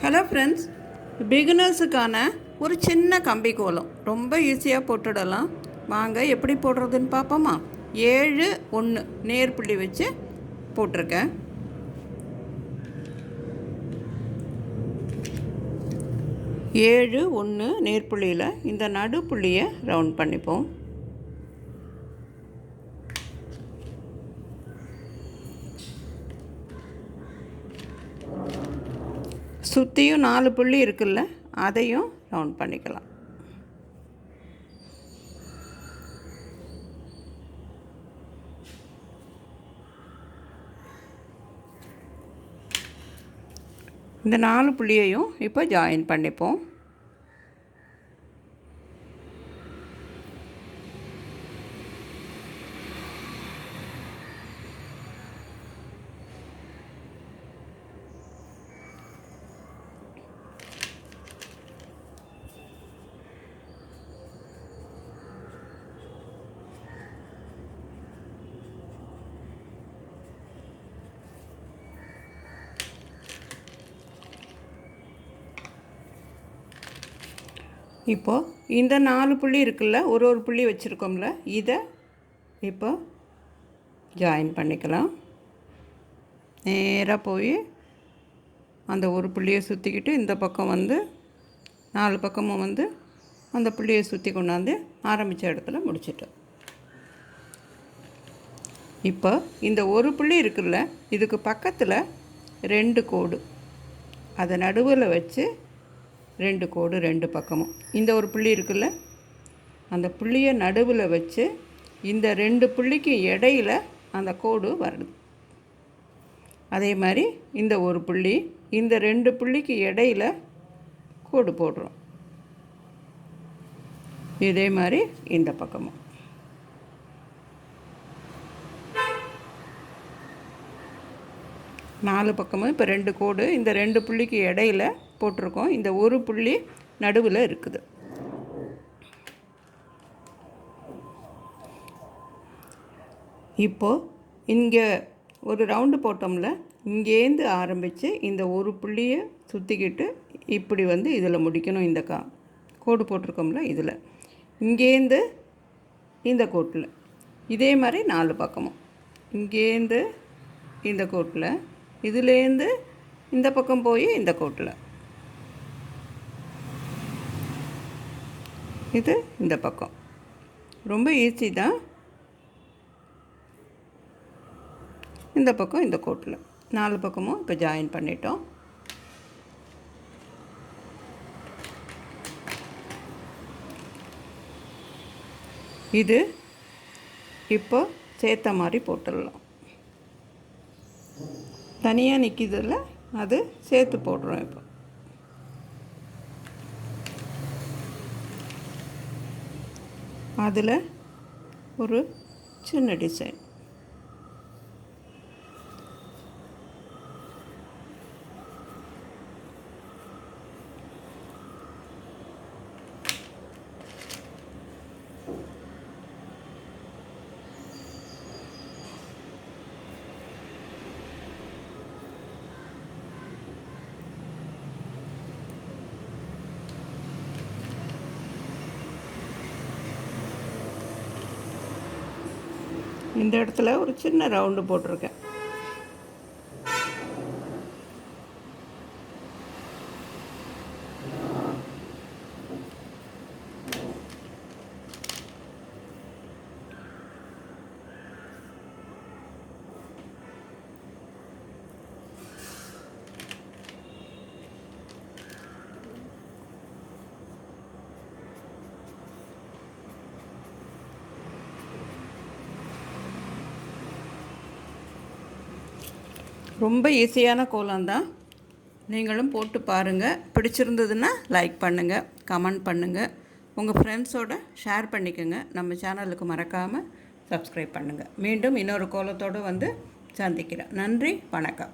Hello friends, பிகினர்ஸுக்கான ஒரு சின்ன கம்பி கோலம் ரொம்ப ஈஸியாக போட்டுடலாம். வாங்க எப்படி போடுறதுன்னு பார்ப்போமா. 7 1 நேர் புள்ளி வச்சு போட்டிருக்கேன். 7 1 நேர்புள்ளியில் இந்த நடுப்புள்ளியை ரவுண்ட் பண்ணிப்போம். சுற்றியும் 4 புள்ளி இருக்குல்ல, அதையும் ரவுண்ட் பண்ணிக்கலாம். இந்த 4 புள்ளியையும் இப்போ ஜாயின் பண்ணிப்போம். இப்போது இந்த 4 புள்ளி இருக்குல்ல, ஒரு புள்ளி வச்சுருக்கோம்ல, இதை இப்போ ஜாயின் பண்ணிக்கலாம். நேராக போய் அந்த ஒரு புள்ளியை சுற்றிக்கிட்டு இந்த பக்கம் வந்து 4 பக்கமும் வந்து அந்த புள்ளியை சுற்றி கொண்டாந்து ஆரம்பித்த இடத்துல முடிச்சிட்டோம். இப்போ இந்த ஒரு புள்ளி இருக்குல்ல, இதுக்கு பக்கத்தில் 2 கோடு, அதை நடுவில் வச்சு 2 கோடு 2 பக்கமும். இந்த ஒரு புள்ளி இருக்குல்ல, அந்த புள்ளியை நடுவில் வச்சு இந்த 2 புள்ளிக்கு இடையில் அந்த கோடு வருது. அதே மாதிரி இந்த ஒரு புள்ளி, இந்த 2 புள்ளிக்கு இடையில் கோடு போடுறோம். இதே மாதிரி இந்த பக்கமும். நாலு பக்கமும் இப்போ 2 கோடு இந்த 2 புள்ளிக்கு இடையில் போட்டிருக்கோம். இந்த ஒரு புள்ளி நடுவில் இருக்குது. இப்போது இங்கே ஒரு ரவுண்டு போட்டோம்ல, இங்கேருந்து ஆரம்பித்து இந்த ஒரு புள்ளியை சுற்றிக்கிட்டு இப்படி வந்து இதில் முடிக்கணும். இந்த கோடு போட்டிருக்கோம்ல, இதில் இங்கேருந்து இந்த கோட்டில் இதே மாதிரி 4 பக்கமும். இங்கேருந்து இந்த கோட்டில், இதுலேருந்து இந்த பக்கம் போய் இந்த கோட்டில், இது இந்த பக்கம். ரொம்ப ஈஸி தான். இந்த பக்கம் இந்த கோட்டில் 4 பக்கமும் இப்போ ஜாயின் பண்ணிட்டோம். இது இப்போ சேர்த்த மாதிரி போட்டுடலாம். தனியாக நிற்கிதில்ல, அது சேர்த்து போடுறோம். இப்போ அதில் ஒரு சின்ன டிசைன். இந்த இடத்துல ஒரு சின்ன ரவுண்டு போட்டிருக்கேன். ரொம்ப ஈஸியான கோலம் தான். நீங்களும் போட்டு பாருங்கள். பிடிச்சிருந்ததுன்னா லைக் பண்ணுங்கள், கமெண்ட் பண்ணுங்கள், உங்கள் ஃப்ரெண்ட்ஸோடு ஷேர் பண்ணிக்கோங்க. நம்ம சேனலுக்கு மறக்காமல் சப்ஸ்கிரைப் பண்ணுங்கள். மீண்டும் இன்னொரு கோலத்தோடு வந்து சந்திக்கிறேன். நன்றி, வணக்கம்.